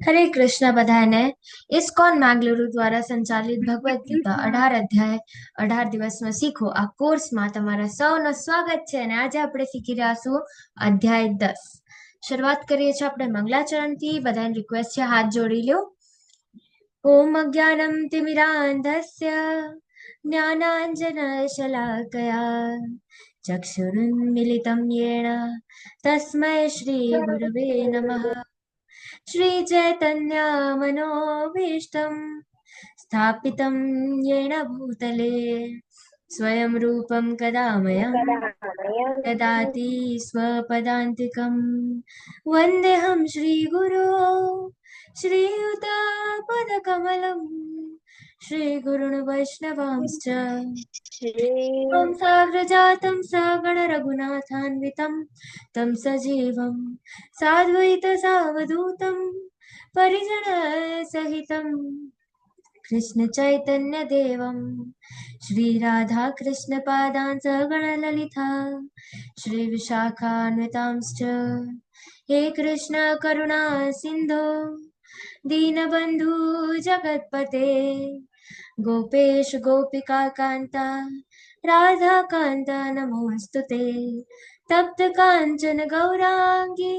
હરે કૃષ્ણ બધાને. ઇસ્કોન મેંગલુરુ દ્વારા સંચાલિત ભગવદ્ ગીતા 18 અધ્યાય 18 દિવસમાં શીખો આ કોર્સમાં તમારા સૌનું સ્વાગત છે. અને આજે આપણે શીખી રહ્યા છું અધ્યાય 10. શરૂઆત કરીએ છીએ આપણે મંગલાચરણથી. બધાને રિક્વેસ્ટ છે હાથ જોડી લો. ઓમ અજ્ઞાનમ તિમિરાંધસ્ય જ્ઞાનાંજનશલાકયા ચક્ષુરુન્મિલિतं येन તસ્મૈ શ્રી ગુરવે નમઃ. श्रीचैतन्यमनोभीष्टं स्थापितं येन भूतले स्वयं रूपं कदा मह्यं ददाति स्वपदान्तिकं. वन्देऽहं श्रीगुरो श्रीयुतापदकमलं श्रीगुरुन् वैष्णवांश्च ॐ साग्रजातं सगणरघुनाथान्वितं तं सजीवं साद्वैतसावधूतं परिजनसहितं कृष्णचैतन्यदेवं श्रीराधाकृष्णपादान् सगणललिता श्रीविशाखान्वितांश्च. हे कृष्ण करुणा सिन्धो दीनबन्धु जगत्पते गोपेश गोपिका कान्ता राधाकान्ता नमोऽस्तुते. तप्त काञ्चन गौराङ्गी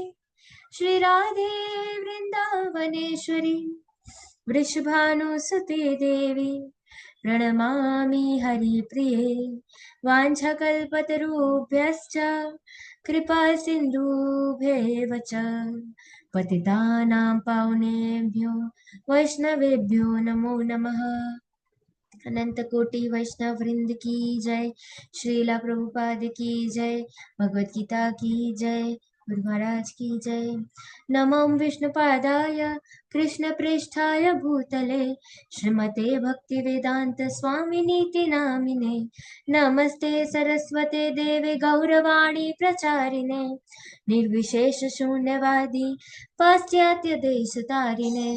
श्रीराधे वृन्दावनेश्वरी वृषभानुसुते देवी प्रणमामि हरिप्रिये. वाञ्छकल्पतरुभ्यश्च कृपा सिन्धुभ्येव च पतितानां पावनेभ्यो वैष्णवेभ्यो नमो नमः. अनंत कोटि वैष्णव वृंद की जय. श्रीला प्रभुपाद की जय. भगवत गीता की जय. गुरु महाराज की जय. नमो विष्णुपादाय कृष्ण प्रेष्ठाय भूतले श्रीमते भक्ति वेदांत स्वामिनीति नामिने. नमस्ते सरस्वते देवे गौरवाणी प्रचारिणे निर्विशेष शून्यवादी पाश्चात्य देश तारिणे.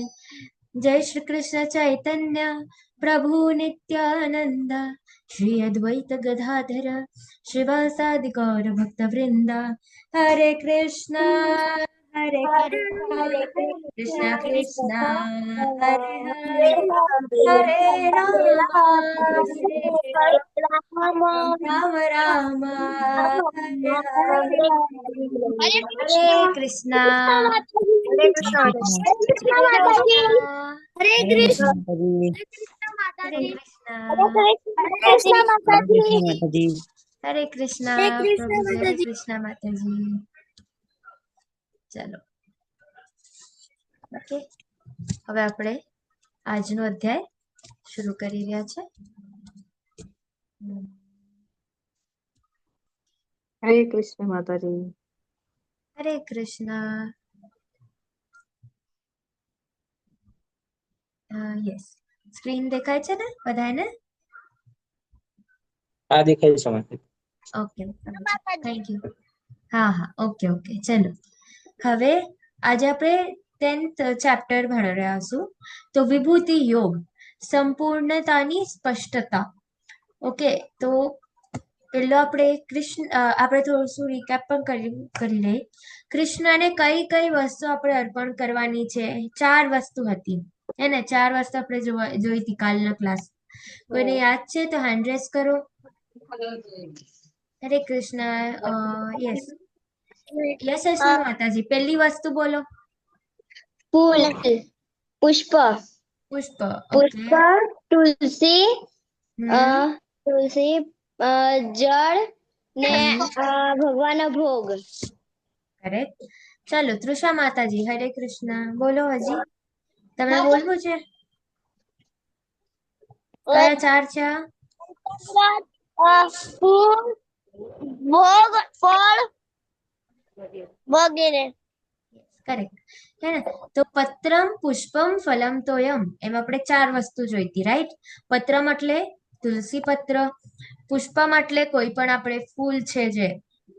जय श्री कृष्ण चैतन्य प्रभु नित्यानंद श्री अद्वैत गदाधर श्रीवासादि गौर भक्त वृंदा. हरे कृष्णा कृष्ण कृष्ण हरे हरे हरे राम राम राम हरे हरे हरे कृष्णा हरे कृष्णा माता जी। हरे कृष्ण माता हरे जी। कृष्णा हरे कृष्ण माता जी। हरे कृष्णा हरे कृष्ण प्रभु जी. माता हरे जी। कृष्णा माता जी. चलो ओके, હવે આપણે આજનો અધ્યાય શરૂ કરી રહ્યા છે. હરે કૃષ્ણ માતાજી. હરે કૃષ્ણ. યસ, સ્ક્રીન દેખાય છે ને બધાને? આ દેખાય છે માતાજી. Okay, thank you. હા હા, ઓકે ઓકે. ચલો હવે આજે આપણે 10th ચેપ્ટર ભણી રહ્યા છું. તો વિભૂતિ યોગ, સંપૂર્ણતાની સ્પષ્ટતા. ઓકે, તો પેલો આપણે આપણે થોડું શું રિકેપ પણ કરી લઈએ. કૃષ્ણને કઈ કઈ વસ્તુ આપણે અર્પણ કરવાની છે? 4 વસ્તુ હતી હે ને? 4 વસ્તુ આપણે જોઈ હતી કાલના ક્લાસ. કોઈને યાદ છે તો હેન્ડ રેઝ કરો. હરે કૃષ્ણ. યસ યસ યશવી માતાજી, પહેલી વસ્તુ બોલો. फूल, पुष्प, પુષ્પ. पुष्प, ઓકે. तुलसी, હમ तुलसी, जड़ ने भगवान भोग. કરેક્ટ. ચાલો તૃષા માતાજી, હરે કૃષ્ણ બોલો. હજી તમે બોલવું છે? કયા 4 છે? फूल, भोग, फल वगैरह. કરેક્ટ હે ને? તો પત્રમ પુષ્પમ ફલમ તોયમ, એમ આપણે 4 વસ્તુ જોઈતી, રાઈટ? પત્રમ એટલે તુલસી પત્ર, પુષ્પમ એટલે કોઈ પણ આપણે ફૂલ છે જે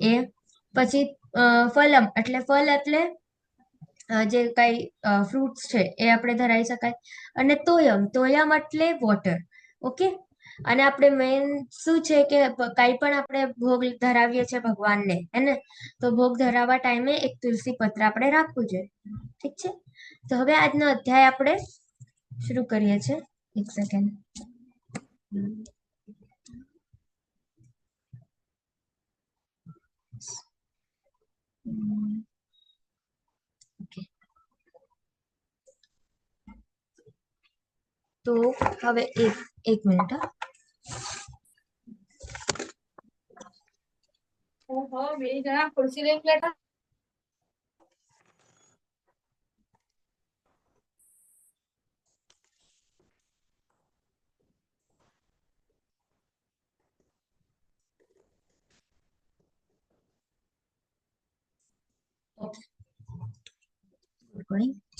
એ, પછી ફલમ એટલે ફલ એટલે જે કઈ ફ્રૂટ્સ છે એ આપણે ધરાઈ શકાય, અને તોયમ, તોયમ એટલે વોટર. ઓકે, અને આપણે મેઇન શું છે કે કાંઈ પણ આપણે ભોગ ધરાવીએ છીએ ભગવાનને, હે ને, તો ભોગ ધરાવવા ટાઈમે એક તુલસી પત્ર આપણે રાખવું જોઈએ. ઠીક છે, તો હવે આજનો અધ્યાય આપણે શરૂ કરીએ છીએ. એક સેકન્ડ. ઓકે, તો હવે એક મિનિટ. હા,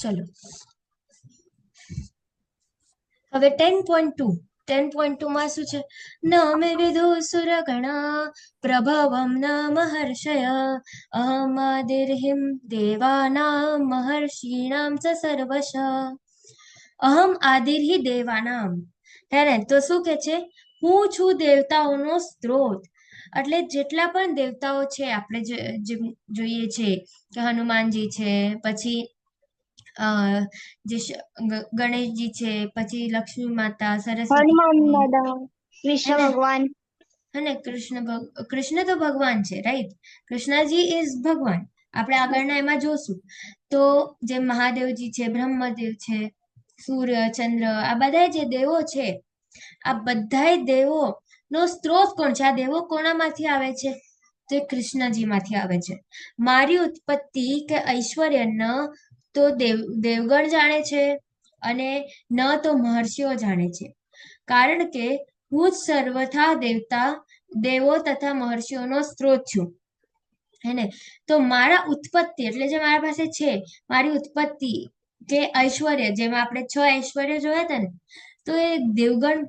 ચલો હવે 10.2. 10.2 માં શું છે? ન મે વિદુ સુરગણા પ્રભવમ ન મહર્ષય અહમાદિર્હિમ દેવાનામ મહર્ષિણામ ચ સર્વશ. અહમ આદિર્હિ દેવાનામ, હે ને, તો શું કે છે? હું છું દેવતાઓનો સ્ત્રોત. એટલે જેટલા પણ દેવતાઓ છે આપણે જોઈએ છે કે હનુમાનજી છે, પછી જે ગણેશજી છે, પછી લક્ષ્મી માતા, સરસ્વતી હનુમાન દેવી, દાદા, હે કૃષ્ણ ને, ભગવાન. અને કૃષ્ણ તો ભગવાન છે, રાઈટ? કૃષ્ણજી ઇઝ ભગવાન. આપણે આગળના એમાં જોશું તો જે મહાદેવજી છે, બ્રહ્મદેવ છે, સૂર્ય, ચંદ્ર, આ બધા જે દેવો છે, આ બધાય દેવો નો સ્ત્રોત કોણ છે? આ દેવો કોણામાંથી આવે છે? તો એ કૃષ્ણજી માંથી આવે છે. મારી ઉત્પત્તિ કે ઐશ્વર્ય ન તો દેવગણ જાણે છે અને ન તો મહર્ષિઓ જાણે છે, કારણ કે હું જ સર્વથા દેવો તથા મહર્ષિઓનો સ્ત્રોત છું, હે ને. તો મારા ઉત્પત્તિ એટલે જે મારા પાસે છે, મારી ઉત્પત્તિ કે ઐશ્વર્ય, જેમાં આપણે 6 ઐશ્વર્ય જોયા હતા ને, તો એ દેવગણ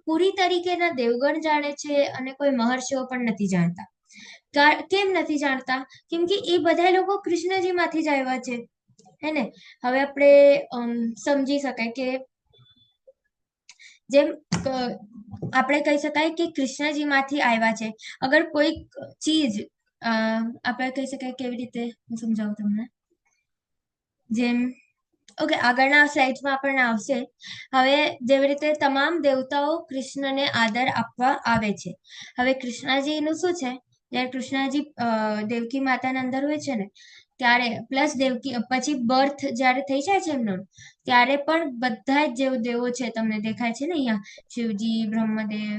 પૂરી તરીકેના દેવગણ જાણે છે અને કોઈ મહર્ષિઓ પણ નથી જાણતા. કેમ નથી જાણતા? કેમ કે એ બધા લોકો કૃષ્ણજી માંથી જ આવ્યા છે, હે ને. હવે આપણે સમજી શકાય કે જેમ આપણે કહી શકાય કે કૃષ્ણજી માંથી આવ્યા છે. અગર કોઈક ચીજ આપણે કહી શકાય, કેવી રીતે હું સમજાવું તમને? જેમ ઓકે, આગળના સ્લાઇડ્સમાં આપણને આવશે. હવે જેવી રીતે તમામ દેવતાઓ કૃષ્ણને આદર આપવા આવે છે. હવે કૃષ્ણજીનું શું છે? જ્યારે કૃષ્ણજી દેવકી માતાના અંદર હોય છે ને, ત્યારે પ્લસ દેવકી પછી બર્થ જ્યારે થઈ જાય છે એમનું, ત્યારે પણ બધા જ જે દેવો છે તમને દેખાય છે ને અહીંયા, શિવજી, બ્રહ્મદેવ,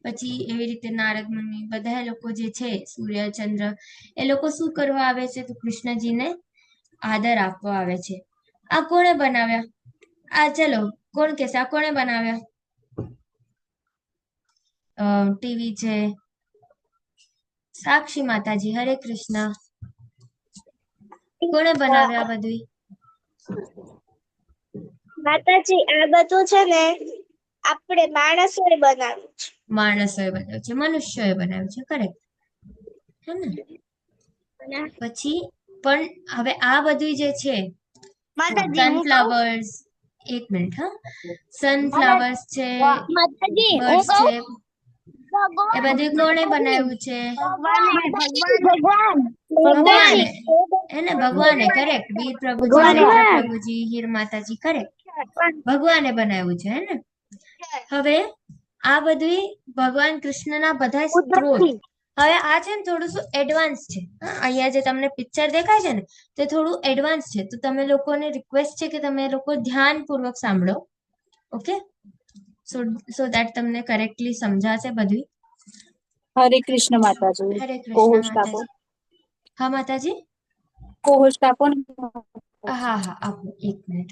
પછી એવી રીતે નારદ મુનિ, બધા લોકો જે છે, સૂર્ય, ચંદ્ર, એ લોકો શું કરવા આવે છે? તો કૃષ્ણજીને આદર આપવા આવે છે. આ કોણે બનાવ્યા? આ ચલો કોણ કહેશે આ કોણે બનાવ્યા? ટીવી છે, સાક્ષી માતાજી. હરે કૃષ્ણ. કોણે બનાવ્યા આ બધું? માતાજી, આ બધું છે ને આપણે માણસોએ બનાવ્યું છે. માણસોએ બનાવ્યું છે, મનુષ્યોએ બનાવ્યું છે, કરેક્ટ, હે ને. પછી પણ હવે આ બધું જે છે, માતાજી, હું કહું? સનફ્લાવર્સ, એક મિનિટ, હા, સનફ્લાવર્સ છે, માતાજી, હું બર્ડ્સ છે, કહું? એ બધું કોણે બનાવ્યું છે? ભગવાને, હે ને, ભગવાને, કરેક્ટ. વીર પ્રભુજી, નેત્ર પ્રભુજી, હીર માતાજી, કરેક્ટ, ભગવાને બનાવ્યું છે, હે ને. હવે આ બધું ભગવાન કૃષ્ણના બધા સ્ત્રોત. હવે આ છે ને થોડું શું એડવાન્સ છે. અહીંયા જે તમને પિક્ચર દેખાય છે ને, તે થોડું એડવાન્સ છે. તો તમે લોકોને રિક્વેસ્ટ છે કે તમે લોકો ધ્યાનપૂર્વક સાંભળો, ઓકે? સો દેટ તમને કરેક્ટલી સમજાશે બધું. હરે કૃષ્ણ માતાજી. હરે કૃષ્ણ કોહોસ્ટ આપો. માતાજી. હા માતાજી. કોહોસ્ટ આપો ને. હા હા, આપો, એક મિનિટ.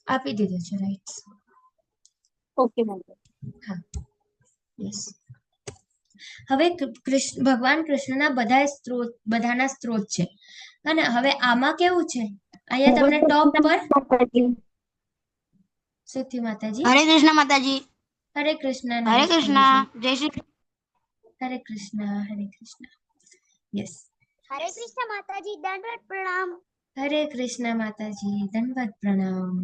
આપી દીધું છે, રાઈટ? ઓકે માતાજી. હા, યસ. હવે ભગવાન કૃષ્ણના બધાના સ્ત્રોત છે. અને હવે આમાં કેવું છે? અહીંયા તમને ટોપ પર સુથી માતાજી. હરે કૃષ્ણ માતાજી. હરે કૃષ્ણ. હરે નરેશ કૃષ્ણ. પ્રભુજી. જય શ્રી હરે કૃષ્ણ. હરે કૃષ્ણ. યસ. હરે કૃષ્ણ માતાજી. દંડવત પ્રણામ. હરે કૃષ્ણ માતાજી, દંડવત પ્રણામ.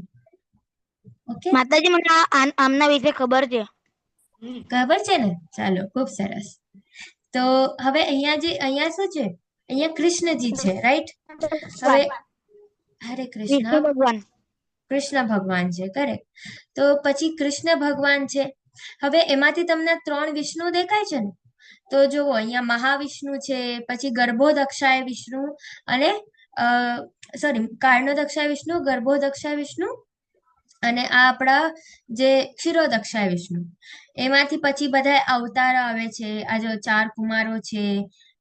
ઓકે, માતાજી મને આમના વિશે ખબર છે. ખબર છે ને? ચાલો, ખૂબ સરસ. તો હવે અહીંયા શું છે? અહીંયા કૃષ્ણજી છે, રાઈટ? હવે હરે વિષ્ણુ કૃષ્ણ, ભગવાન. કૃષ્ણ ભગવાન છે, કરેક્ટ. તો પછી કૃષ્ણ ભગવાન છે. હવે એમાંથી તમને 3 વિષ્ણુ દેખાય છે ને? તો જુઓ, અહીંયા મહાવિષ્ણુ છે, પછી ગર્ભોદક્ષાય વિષ્ણુ અને સોરી, કારણોદક્ષાય વિષ્ણુ, ગર્ભોદક્ષાય વિષ્ણુ અને આ આપણા જે ક્ષીરોદક્ષાય વિષ્ણુ. એમાંથી પછી બધા અવતાર આવે છે. આ જો 4 કુમારો છે,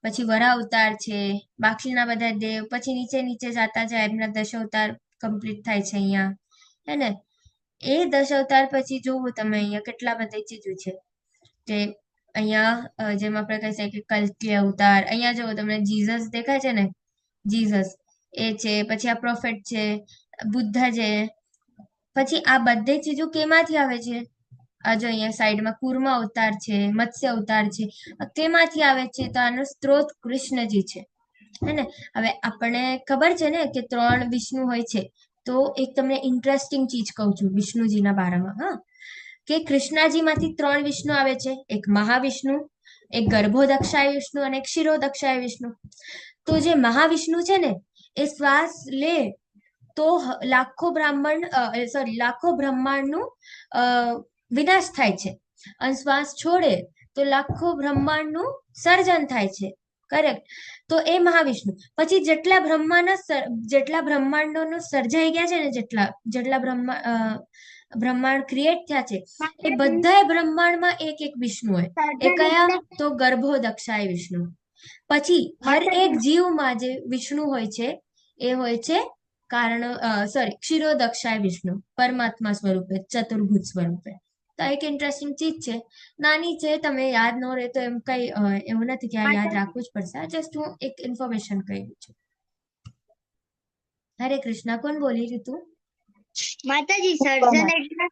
પછી વરા અવતાર છે, બાકીના બધા દેવ, પછી નીચે નીચે જાતા જાય એમના 10 અવતાર કમ્પ્લીટ થાય છે અહીંયા, હે ને? એ 10 અવતાર પછી જોવો તમે અહીંયા કેટલા બધા ચીજો છે કે અહીંયા જેમ આપણે કહી શકીએ કે કલ્કી અવતાર. અહીંયા જુઓ તમને જીસસ દેખાય છે ને? જીસસ એ છે. પછી આ પ્રોફેટ છે, બુદ્ધ છે. પછી આ બધી ચીજો કેમાંથી આવે છે? આ જો અહીંયા સાઈડમાં કુર્મ અવતાર છે, મત્સ્ય અવતાર છે. આ કેમાંથી આવે છે? તો આનો સ્ત્રોત કૃષ્ણજી છે, હે ને? હવે આપણે ખબર છે ને કે 3 વિષ્ણુ હોય છે. તો એક તમને ઇન્ટરેસ્ટિંગ ચીજ કહું છું વિષ્ણુજીના બારામાં, હા, કે કૃષ્ણાજીમાંથી 3 વિષ્ણુ આવે છે. એક મહાવિષ્ણુ, એક ગર્ભોદક્ષાય વિષ્ણુ અને એક ક્ષીરોદક્ષાય વિષ્ણુ. તો જે મહાવિષ્ણુ છે ને, એ શ્વાસ લે તો લાખો બ્રહ્માંડનું વિનાશ થાય છે, અને શ્વાસ છોડે તો લાખો બ્રહ્માંડનું સર્જન થાય છે, કરેક્ટ? તો એ મહાવિષ્ણુ. પછી જેટલા બ્રહ્માંડોનો સર્જાઈ ગયા છે ને, જેટલા બ્રહ્માંડ ક્રિએટ થયા છે, એ બધા બ્રહ્માંડમાં એક એક વિષ્ણુ હોય. એ કયા? તો ગર્ભોદક્ષાય વિષ્ણુ. પછી હર એક જીવમાં જે વિષ્ણુ હોય છે એ હોય છે ક્ષીરોદક્ષાય વિષ્ણુ, પરમાત્મા સ્વરૂપે, ચતુર્ભુજ સ્વરૂપે. તો એક ઇન્ટરેસ્ટિંગ ચીજ છે, નાની છે, તમે યાદ ન રહે તો એમ કઈ એવું નથી કે આ યાદ રાખવું જ પડશે. જસ્ટ હું એક ઇન્ફોર્મેશન કહી છું. હરે કૃષ્ણ. કોણ બોલી રહ્યું તું? માતાજી સર્જન એટલે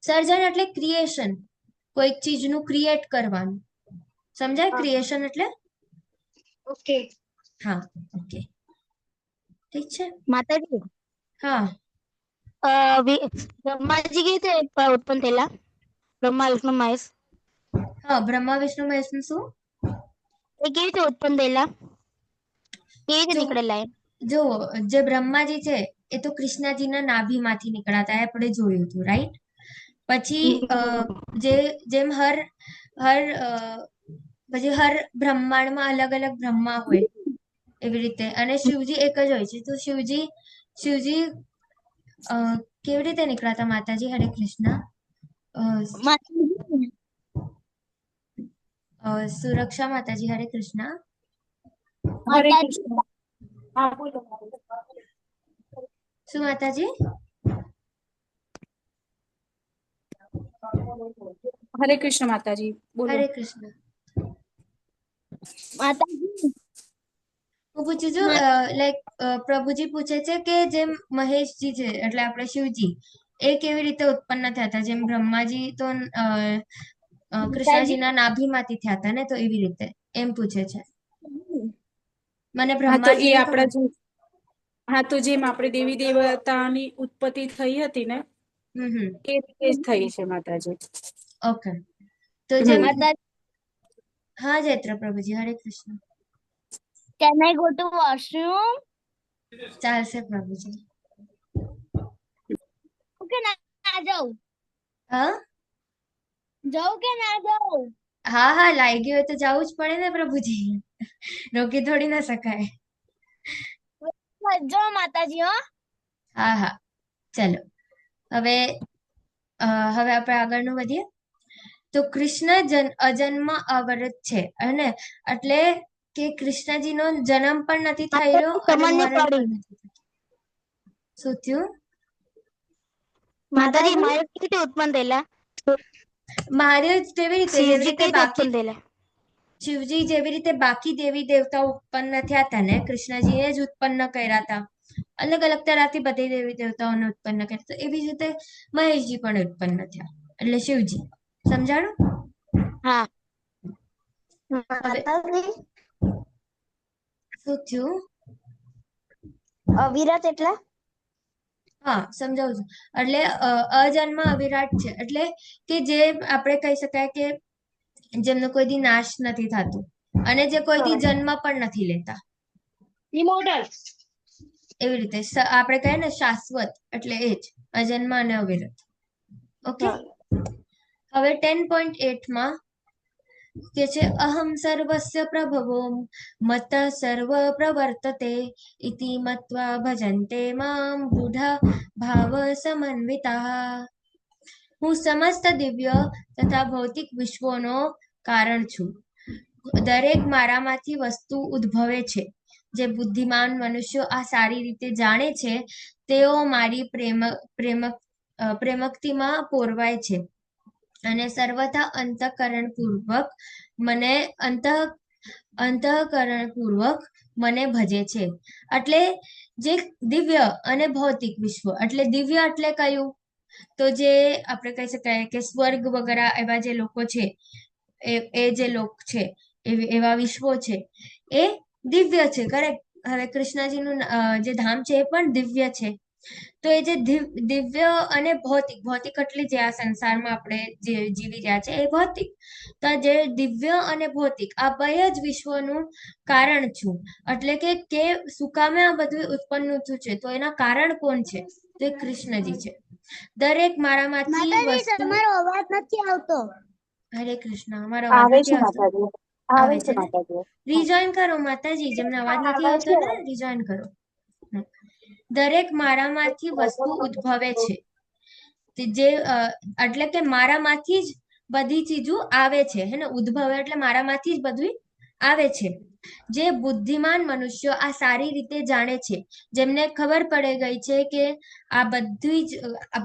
સર્જન એટલે ક્રિએશન, કોઈક ચીજનું ક્રિએટ કરવાનું. સમજાય? ક્રિએશન એટલે? ઓકે. હા, ઓકે, ઠીક છે. માતાજી હા, બ્રહ્માજી કેવી રીતે ઉત્પન્ન થયેલા? બ્રહ્મા વિષ્ણુ મહેશ હા, બ્રહ્મા વિષ્ણુ મહેશનું શું? એ કેવી રીતે ઉત્પન્ન થયેલા? કેવી રીતે નીકળેલા એ? જો જે બ્રહ્માજી છે એ તો કૃષ્ણજીના નાભીમાંથી નીકળાતા, આપણે જોયું હતું, રાઈટ? પછી જેમ હર બ્રહ્માંડમાં અલગ અલગ બ્રહ્મા હોય એવી રીતે, અને શિવજી એક જ હોય છે. તો શિવજી કેવી રીતે નીકળાતા માતાજી? હરે કૃષ્ણ. સુરક્ષા માતાજી, હરે કૃષ્ણ. હરે કૃષ્ણ. હા બોલો. શું માતાજી? હરે કૃષ્ણ માતાજી, બોલો. હરે કૃષ્ણ. માતાજી હું પૂછું છું, લાઈક પ્રભુજી પૂછે છે કે જેમ મહેશજી છે એટલે આપણે શિવજી, એ કેવી રીતે ઉત્પન્ન થયા હતા? જેમ બ્રહ્માજી તો કૃષ્ણજીના નાભીમાંથી થયા હતા ને, તો એવી રીતે એમ પૂછે છે. મને હા તો એ બ્રહ્માજીનું આપણા ખબર. હા તો જેમ આપણે દેવી દેવતાની ઉત્પત્તિ થઈ હતી ને, હમ, એ રીતે જ થઈ છે માતાજી. ઓકે. તો જેમ માતાજી હા, જૈત્ર પ્રભુજી, હરે Krishna. Can I go to washroom? ચાલશે પ્રભુજી. ઓકે, ના જાઉં? હા જાઉં કે ના જાઉં? હા હા, લાગી હોય તો જવું જ પડે ને પ્રભુજી, રોકી થોડી ના શકાય. જો માતાજી, હો. હા હા, ચલો. હવે આપણે આગળનું વધીએ. તો કૃષ્ણ અજન્મ અવરત છે, અને એટલે કે કૃષ્ણજીનો જન્મ પણ નથી થયેલો અને સમજ નહીં મરણ પડી. પણ નથી થયું. શું થયું? માતાજી મહેશ કેવી રીતે ઉત્પન્ન થયેલા? મહાદેવ જેવી રીતે શિવજી કેવી રીતે ઉત્પન્ન થયેલા? શિવજી જેવી રીતે બાકી દેવી દેવતાઓ ઉત્પન્ન થયા હતા ને, કૃષ્ણજીએ જ ઉત્પન્ન કર્યા હતા. અલગ અલગ તરહથી બધી દેવી દેવતાઓને ઉત્પન્ન કર્યા હતા. એવી જ રીતે મહેશજી પણ ઉત્પન્ન થયા, એટલે શિવજી. સમજાણું? હા. હવે માતાજી શું થયું? અવિરત એટલે હા, સમજાવું છું. એટલે અજન્મ અવિરાટ છે એટલે કે જે આપણે કહી શકાય કે જેમનો કોઈ દી નાશ નથી થતો અને જે કોઈ દી જન્મ પણ નથી લેતા, ઇમોર્ટલ. એવી રીતે આપણે કહીએ ને શાશ્વત, એટલે એ જ અજન્મ અને અવિરત. ઓકે, હવે 10.8 માં કે છે અહમ સર્વસ્ય પ્રભવો મત સર્વ પ્રવર્તતે ઇતિ મત્વા ભજન્તે મામ બુધા ભાવ સમન્વિતા. હું સમસ્ત દિવ્ય તથા ભૌતિક વિશ્વોનો કારણ છું. દરેક મારામાંથી વસ્તુ ઉદ્ભવે છે. જે બુદ્ધિમાન મનુષ્યો આ સારી રીતે જાણે છે તેઓ મારી પ્રેમક્તિમાં પોરવાય છે અને સર્વથા અંતઃકરણપૂર્વક મને ભજે છે. એટલે જે દિવ્ય અને ભૌતિક વિશ્વ, એટલે દિવ્ય એટલે કયું? તો જે આપણે કહી શકાય કે સ્વર્ગ વગેરે એવા જે લોકો છે, એ જે લોક છે, એવા વિશ્વો છે, એ દિવ્ય છે. કરેક્ટ. હવે કૃષ્ણજીનું જે ધામ છે એ પણ દિવ્ય છે. તો એ જે દિવ્ય અને ભૌતિક, ભૌતિક એટલે જે આ સંસારમાં આપણે જે જીવી રહ્યા છે એ ભૌતિક. તો આ જે દિવ્ય અને ભૌતિક આ બે જ વિશ્વનું કારણ છું. એટલે કે શું કામે આ બધું ઉત્પન્ન થયું છે, તો એના કારણ કોણ છે? તો એ કૃષ્ણજી છે. દરેક મારામાંથી વસ્તુ. તમારો અવાજ નથી આવતો. હરે કૃષ્ણ. અમારો અવાજ આવે નથી છે આવતો? માતાજી, આવે આવે છે છે ને? માતાજી. રિજોઈન કરો માતાજી, જેમને અવાજ નથી આવે આવતો છે. ને રિજોઈન કરો. દરેક મારામાંથી વસ્તુ ઉદ્ભવે છે. જે એટલે કે મારામાંથી જ બધી ચીજો આવે છે, હે ને? ઉદ્ભવે એટલે મારામાંથી જ બધું આવે છે. જે બુદ્ધિમાન મનુષ્યો આ સારી રીતે જાણે છે, જેમને ખબર પડી ગઈ છે કે આ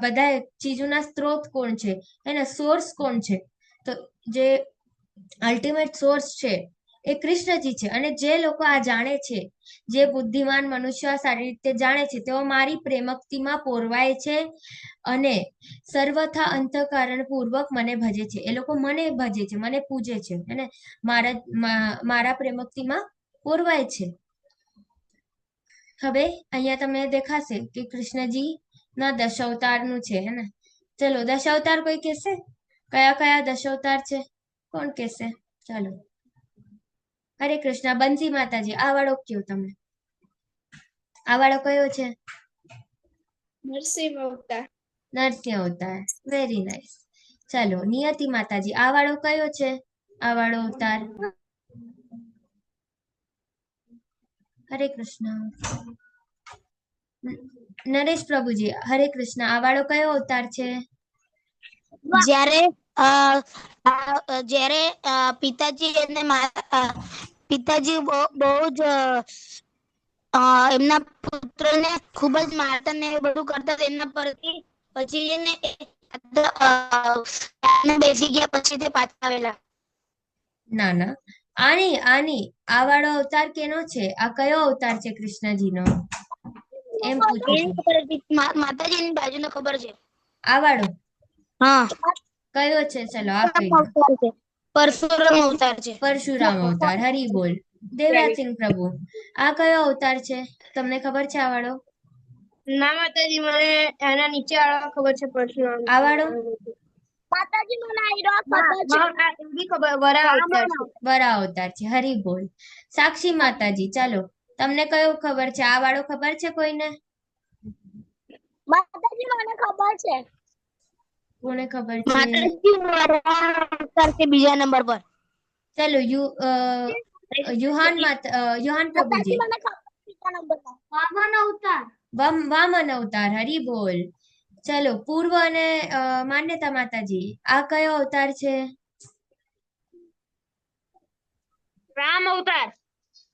બધા ચીજોના સ્ત્રોત કોણ છે, એના સોર્સ કોણ છે? તો જે અલ્ટિમેટ સોર્સ છે એ કૃષ્ણજી છે. અને જે લોકો આ જાણે છે, જે બુદ્ધિમાન મનુષ્ય આ સારી રીતે જાણે છે, તેઓ મારી પ્રેમક્તિમાં પોરવાય છે અને સર્વથા અંતઃકરણ પૂર્વક મને ભજે છે. એ લોકો મને ભજે છે, મને પૂજે છે અને મારા પ્રેમક્તિમાં પોરવાય છે. હવે અહીંયા તમને દેખાશે કે કૃષ્ણજી ના દશાવતારનું છે, હે ને? ચલો, દશાવતાર કોઈ કહેશે? કયા કયા દશાવતાર છે? કોણ કહેશે? ચાલો. હરે કૃષ્ણ. બંસી માતાજી, આ વાળો કયો તમે? આ વાળો કયો છે? નરસિંહ અવતાર. નરસિંહ અવતાર. Very nice. ચાલો, નિયતિ માતાજી, આ વાળો કયો છે? આ વાળો અવતાર? હરે કૃષ્ણ. નરેશ પ્રભુજી, હરે કૃષ્ણ. આ વાળો કયો અવતાર છે? જ્યારે જ્યારે પિતાજી અને પિતાજી બહુ જ એમના પુત્રને ખૂબ જ મારતા ને એ બધું કરતા એમના પરથી, પછી એને બેસી ગયા, પછી તે પાછા આવેલા. ના ના, આની આ વાળો અવતાર કેનો છે? આ કયો અવતાર છે કૃષ્ણજીનો? એમ પૂછું છું. માતાજીની બાજુને ખબર છે. આ વાળો હા, કયો છે? ચલો, આ કહી દો. અવતાર છે. પરશુરામ અવતાર છે. પરશુરામ અવતાર. હરી બોલ. દેવરાજસિંહ પ્રભુ, આ કયો અવતાર છે? તમને ખબર છે આ વાળો? ના માતાજી, મને એના નીચે વાળા ખબર છે. પરશુરામ. આ વાળો? માતાજી મને આઈરો ખબર છે. એવી ખબર વરા અવતાર છે. વરા અવતાર છે. હરી બોલ. સાક્ષી માતાજી, ચાલો, તમને કયો ખબર છે? આ વાળો ખબર છે કોઈને? માતાજી મને ખબર છે. કોને ખબર છે? માતાજી અવતાર છે બીજા નંબર પર. ચલો, યુહાન પ્રભુજી. મને ખબર છે બીજા નંબર પર. વામન અવતાર. વામન અવતાર. હરી બોલ. ચલો, પૂર્વ અને માન્યતા માતાજી, આ કયો અવતાર છે? રામ અવતાર.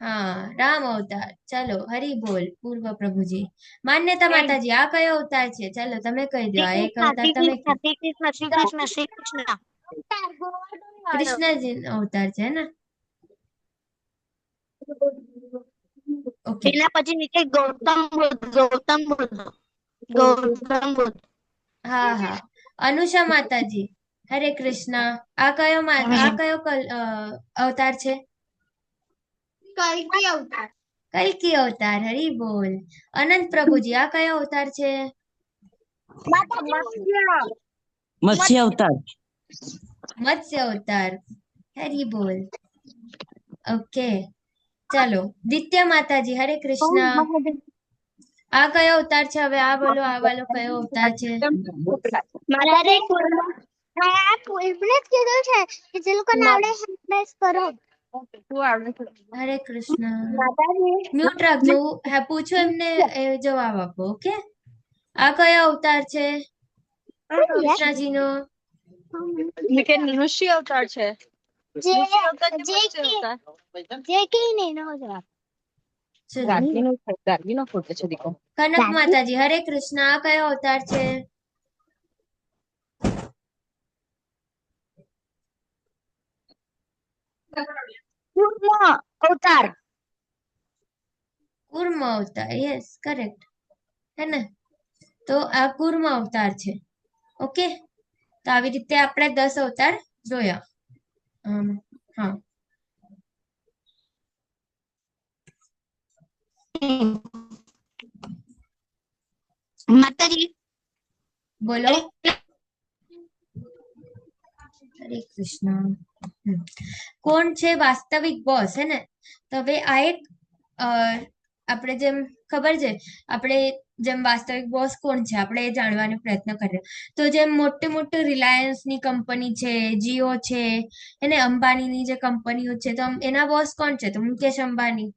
હા, રામ અવતાર. ચલો, હરી બોલ. પૂર્વ પ્રભુજી. માન્યતા માતાજી, આ કયો અવતાર છે? ચલો, તમે કહી દો. આ એક અવતાર તમે કહો. શ્રી કૃષ્ણ. કૃષ્ણજી અવતાર છે ને? ઓકે. એના પછી નીચે ગૌતમ બુદ્ધ. હા હા. અનુષા માતાજી, હરે કૃષ્ણ. આ કયો અવતાર છે? કલ્કી અવતાર. કલ્કી અવતાર, હરી બોલ. અનંત પ્રભુજી, આ કયો અવતાર છે? મત્સ્ય અવતાર. મત્સ્ય અવતાર, હરી બોલ. ઓકે, ચાલો. દિત્ય માતાજી, હરે કૃષ્ણ. આ કયો અવતાર છે? હવે આ બોલો કયો અવતાર છે? માતાજી આ એમને જ કીધું છે કે જે લોકોને આવડે હેલ્પલેસ કરો. હરે કૃષ્ણ. માતાજી મ્યુટ રાખજો. હા, પૂછો એમને, એ જવાબ આપો. ઓકે, આ કયો અવતાર છે કૃષ્ણજીનો? ઋષિ અવતાર છે. જે કે નહીં એનો જવાબ. ગાર્ગીનો ફોટો છે દીકો. કનક માતાજી, હરે કૃષ્ણ. આ કયો અવતાર છે? અવતાર. કુર્મ અવતાર, યસ, કરેક્ટ, હે ને? તો આ કુર્મ અવતાર છે. ઓકે, તો આવી રીતે આપણે 10 અવતાર જોયા. હા, માતાજી બોલો. હરે કૃષ્ણ. કોણ છે વાસ્તવિક બોસ, હે ને? તો હવે આ એક આપણે જેમ ખબર છે, આપણે જેમ વાસ્તવિક બોસ કોણ છે આપણે એ જાણવાનો પ્રયત્ન કરીએ. તો જેમ મોટી રિલાયન્સની કંપની છે, જીઓ છે, એને અંબાણીની જે કંપનીઓ છે, તો એના બોસ કોણ છે? તો મુકેશ અંબાણી.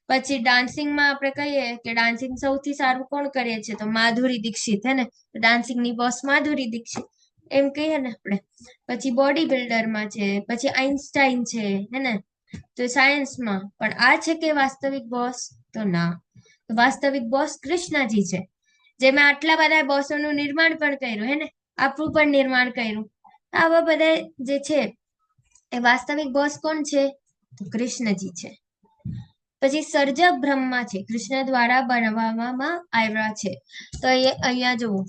પછી ડાન્સિંગમાં આપણે કહીએ કે ડાન્સિંગ સૌથી સારું કોણ કરે છે? તો માધુરી દીક્ષિત, હે ને? ડાન્સિંગની બોસ માધુરી દીક્ષિત એમ કહીએ ને આપણે. પછી બોડી બિલ્ડરમાં છે, પછી આઈન્સ્ટાઈન છે, હે ને? તો સાયન્સમાં પણ આ છે કે વાસ્તવિક બોસ? તો ના, વાસ્તવિક બોસ કૃષ્ણજી છે, જેમાં આટલા બધા બોસોનું નિર્માણ પણ કર્યું, હે ને? આપણું પણ નિર્માણ કર્યું. આવા બધા જે છે એ વાસ્તવિક બોસ કોણ છે? તો કૃષ્ણજી છે. પછી સર્જક બ્રહ્મા છે, કૃષ્ણ દ્વારા બનાવવામાં આવ્યા છે. તો અહીંયા જુઓ,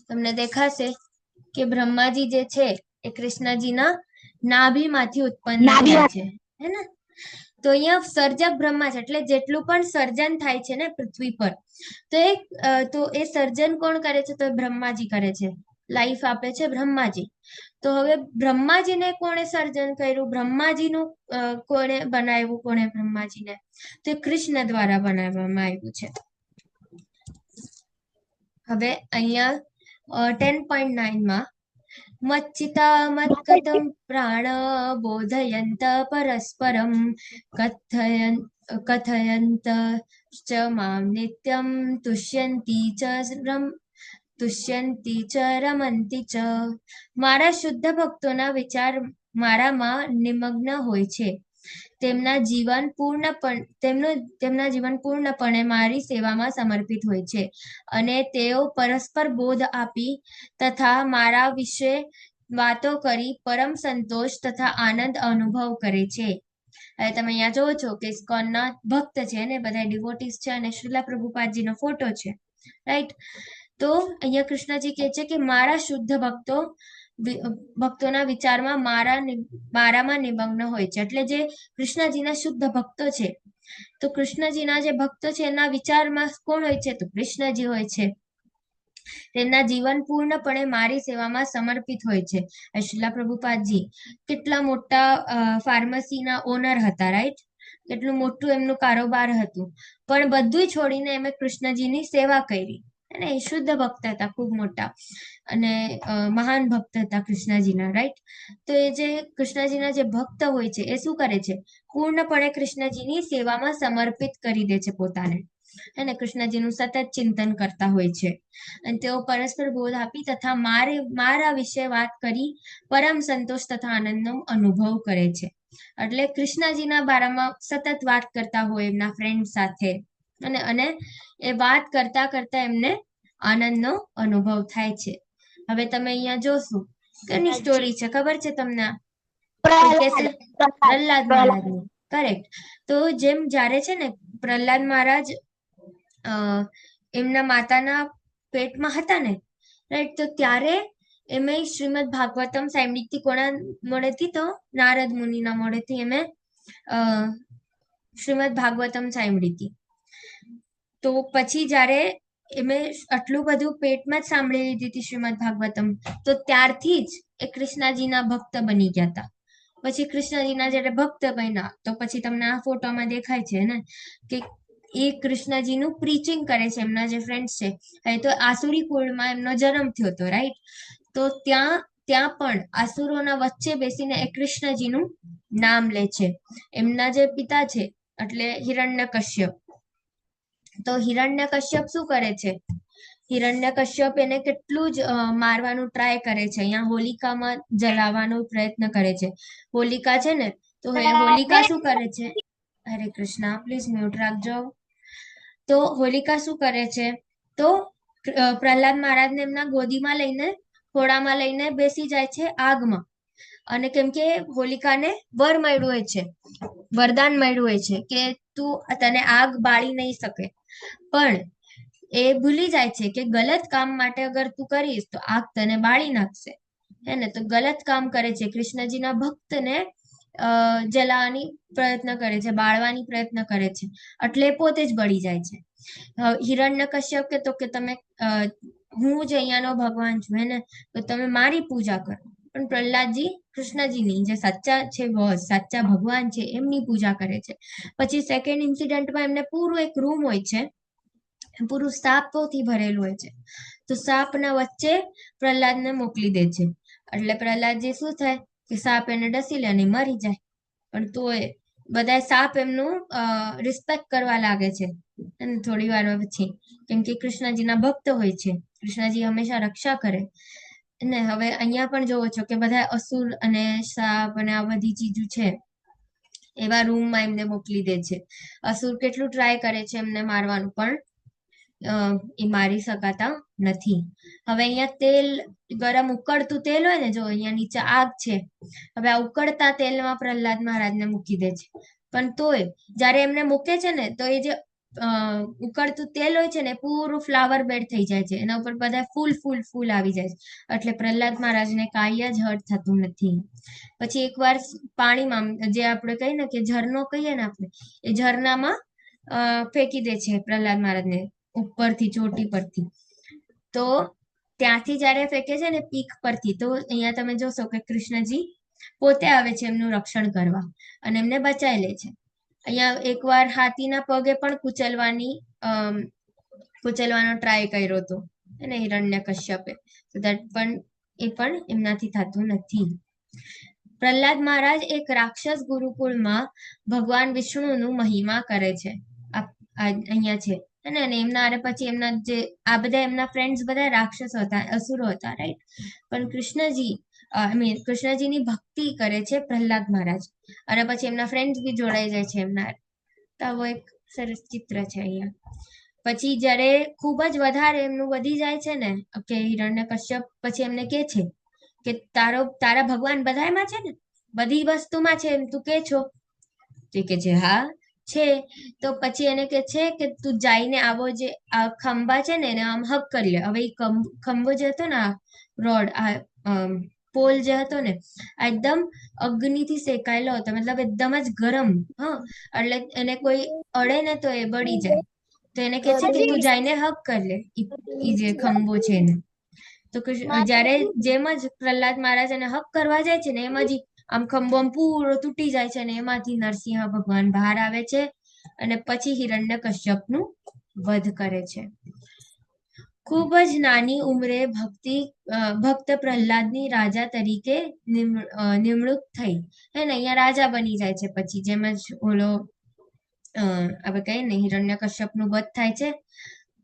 તમને દેખાશે કે બ્રહ્માજી જે છે એ કૃષ્ણજીના નાભીમાંથી ઉત્પન્ન થયા છે, હે ને? તો અહીંયા સર્જક બ્રહ્મા છે, એટલે જેટલું પણ સર્જન થાય છે ને પૃથ્વી પર, તો એ સર્જન કોણ કરે છે? તો બ્રહ્માજી કરે છે. લાઈફ આપે છે બ્રહ્માજી. તો હવે બ્રહ્માજીને કોણે સર્જન કર્યું? બ્રહ્માજીનું કોણે બનાવ્યું? કોણે બ્રહ્માજીને? તો કૃષ્ણ દ્વારા બનાવવામાં આવ્યું છે. હવે અહીંયા 10.9 મચ્ચિતા મત્કતમ પ્રાણ બોધયંત પરસ્પરમ કથયંત ચ મામ નિત્યમ તુષ્યંતી ચ રમંતી ચ. મારા શુદ્ધ ભક્તોના વિચાર મારામાં નિમગ્ન હોય છે. તેમના જીવન પૂર્ણપણે મારી સેવામાં સમર્પિત હોય છે, અને તેઓ પરસ્પર બોધ આપી તથા મારા વિશે વાતો કરી પરમ સંતોષ તથા આનંદ અનુભવ કરે છે. હવે તમે અહીંયા જોવો છો કે ઇસ્કોનના ભક્ત છે ને, બધા ડિવોટીસ છે, અને શ્રીલા પ્રભુપાદજીનો ફોટો છે, રાઈટ? તો અહીંયા કૃષ્ણજી કહે છે કે મારા શુદ્ધ ભક્તોના વિચારમાં મારામાં નિમગ્ન હોય છે. એટલે જે કૃષ્ણજીના શુદ્ધ ભક્તો છે, તો કૃષ્ણજીના જે ભક્તો છે એના વિચારમાં કોણ હોય છે? તો કૃષ્ણજી હોય છે. તેમના જીવન પૂર્ણપણે મારી સેવામાં સમર્પિત હોય છે. શ્રીલા પ્રભુપાદજી કેટલા મોટા ફાર્મસીના ઓનર હતા, રાઈટ? કેટલું મોટું એમનું કારોબાર હતું, પણ બધું છોડીને એમણે કૃષ્ણજીની સેવા કરી. અને એ શુદ્ધ ભક્ત હતા, ખૂબ મોટા, અને મહાન ભક્ત હતા કૃષ્ણજીના, રાઈટ? તો એ જે કૃષ્ણજીના જે ભક્ત હોય છે એ શું કરે છે? પૂર્ણપણે કૃષ્ણજીની સેવામાં સમર્પિત કરી દે છે પોતાને, અને કૃષ્ણજીનું સતત ચિંતન કરતા હોય છે. અને તેઓ પરસ્પર બોધ આપી તથા મારા વિશે વાત કરી પરમ સંતોષ તથા આનંદનો અનુભવ કરે છે. એટલે કૃષ્ણજીના બારામાં સતત વાત કરતા હોય એમના ફ્રેન્ડ સાથે, અને એ વાત કરતા કરતા એમને આનંદનો અનુભવ થાય છે. હવે તમે અહીંયા જોશો કેની સ્ટોરી છે ખબર છે તમને? પ્રહલાદ મહારાજની, કરેક્ટ. તો જેમ જ્યારે છે ને પ્રહલાદ મહારાજ એમના માતાના પેટમાં હતા ને, રાઈટ? તો ત્યારે એમે શ્રીમદ ભાગવતમ સાંભળી હતી. કોના મોડેથી? તો નારદ મુનિના મોડેથી એમે શ્રીમદ ભાગવતમ સાંભળી હતી. તો પછી જ્યારે મેં આટલું બધું પેટમાં જ સાંભળી લીધી હતી શ્રીમદ ભાગવતમ, તો ત્યારથી જ એ કૃષ્ણજીના ભક્ત બની ગયા હતા. પછી કૃષ્ણજીના જ્યારે ભક્ત બન્યા તો પછી તમને આ ફોટોમાં દેખાય છે ને કે એ કૃષ્ણજીનું પ્રીચિંગ કરે છે. એમના જે ફ્રેન્ડ્સ છે, હવે તો આસુરી કુળમાં એમનો જન્મ થયો હતો, રાઈટ? તો ત્યાં પણ આસુરોના વચ્ચે બેસીને એ કૃષ્ણજીનું નામ લે છે. એમના જે પિતા છે એટલે હિરણ્યકશ્યપ, તો હિરણ્યકશ્યપ શું કરે છે? હિરણ્યકશ્યપ એને કેટલું જ મારવાનું ટ્રાય કરે છે. અહીંયા હોલિકામાં જલાવવાનો પ્રયત્ન કરે છે. હોલિકા છે ને, તો હોલિકા શું કરે છે? હરે કૃષ્ણ, પ્લીઝ મ્યુટ રાખજો. તો હોલિકા શું કરે છે? તો પ્રહલાદ મહારાજને એમના ગોદીમાં લઈને, ખોળામાં લઈને બેસી જાય છે આગમાં. અને કેમ કે હોલિકાને વર મળ્યું હોય છે, વરદાન મળ્યું હોય છે કે તને આગ બાળી નહીં શકે. પણ એ ભૂલી જાય છે કે ગલત કામ માટે અગર તું કરીશ તો આગ તને બાળી નાખશે, હે ને? તો ગલત કામ કરે છે. કૃષ્ણજીના ભક્તને જલાવવાની પ્રયત્ન કરે છે, બાળવાની પ્રયત્ન કરે છે, એટલે પોતે જ બળી જાય છે. હિરણ્યકશ્યપ કહેતો કે તમે હું જ અહીંયાનો ભગવાન છું, હે ને? તો તમે મારી પૂજા કરો. પણ પ્રહલાદજી કૃષ્ણજીની, જે સાચા છે બોસ, સાચા ભગવાન છે, એમની પૂજા કરે છે. પછી સેકન્ડ ઇન્સિડન્ટમાં એમને પૂરું એક રૂમ હોય છે, પૂરું સાપોથી ભરેલું હોય છે. તો સાપના વચ્ચે પ્રહલાદને મોકલી દે છે. એટલે પ્રહલાદજી શું થાય કે સાપ એને ડસી લે અને મરી જાય. પણ તોય બધા સાપ એમનું રિસ્પેક્ટ કરવા લાગે છે અને થોડી વાર પછી, કેમ કે કૃષ્ણજીના ભક્ત હોય છે, કૃષ્ણજી હંમેશા રક્ષા કરે. ને હવે અહીંયા પણ જોવો છો કે બધા અસુર અને સાપ અને આ બધી ચીજો છે એવા રૂમમાં એમને મોકલી દે છે. અસુર કેટલું ટ્રાય કરે છે એમને મારવાનું, પણ એ મારી શકાતા નથી. હવે અહીંયા તેલ ગરમ ઉકળતું તેલ હોય ને, જો અહીંયા નીચે આગ છે, હવે આ ઉકળતા તેલમાં પ્રહલાદ મહારાજને મૂકી દે છે. પણ તોય જ્યારે એમને મૂકે છે ને, તો એ જે ઉકળતું તેલ હોય છે ને, પૂરું ફ્લાવર બેડ થઈ જાય છે, એના ઉપર બધા ફૂલ આવી જાય છે. એટલે પ્રહલાદ મહારાજને કાંઈ જ હર્ટ થતું નથી. પછી એકવાર પાણીમાં, જે આપણે કહીએ ને કે ઝરણો કહીએ ને આપણે, એ ઝરણામાં ફેંકી દે છે પ્રહલાદ મહારાજને ઉપરથી, ચોટી પરથી. તો ત્યાંથી જ્યારે ફેંકે છે ને પીક પરથી, તો અહીંયા તમે જોશો કે કૃષ્ણજી પોતે આવે છે એમનું રક્ષણ કરવા અને એમને બચાવી લે છે. અહીંયા એકવાર હાથીના પગે પણ કુચલવાનો ટ્રાય કર્યો હતો અને હિરણ્યકશ્યપે, પણ એ પણ એમનાથી થતું નથી. પ્રહલાદ મહારાજ એક રાક્ષસ ગુરુકુળમાં ભગવાન વિષ્ણુનું મહિમા કરે છે. અહીંયા છે અને એમના પછી એમના જે આ બધા એમના ફ્રેન્ડ્સ બધા રાક્ષસો હતા, અસુરો હતા, રાઈટ? પણ કૃષ્ણજીની ભક્તિ કરે છે પ્રહલાદ મહારાજ, અને પછી એમના ફ્રેન્ડ્સ બી જોડાઈ જાય છે એમના. તો આવો એક સરસ ચિત્ર છે અહીંયા. પછી જ્યારે ખૂબ જ વધારે એમનું વધી જાય છે ને કે હિરણ્યકશ્યપ પછી એમને કે છે કે તારા ભગવાન બધામાં છે ને, બધી વસ્તુમાં છે એમ તું કે છો? તો કે છે હા છે. તો પછી એને કે છે કે તું જઈને આવો જે આ ખંભા છે ને એને આમ હક કરી લે. હવે એ ખંભો જે હતો ને, આ રોડ, આ પોલ જે હતો ને, આ એકદમ અગ્નિથી શેકાયેલો હતો, મતલબ એકદમ જ ગરમ. એટલે એને કોઈ અડે ને તો એ બળી જાય. તો એને કે છે કે તું જઈને હક કરી લે એ જે ખંભો છે એને. તો જ્યારે જેમ જ પ્રહલાદ મહારાજ એને હક કરવા જાય છે ને, એમ જ આમ ખંભો પૂરો તૂટી જાય છે અને એમાંથી નરસિંહ ભગવાન બહાર આવે છે અને પછી હિરણ્યકશ્યપનું વધ કરે છે. ખૂબ જ નાની ઉંમરે ભક્ત પ્રહલાદની રાજા તરીકે નિમણૂક થઈ, હે ને? અહીંયા રાજા બની જાય છે. પછી જેમ જ ઓલો આપણે કહીએ ને હિરણ્યકશ્યપનું વધ થાય છે,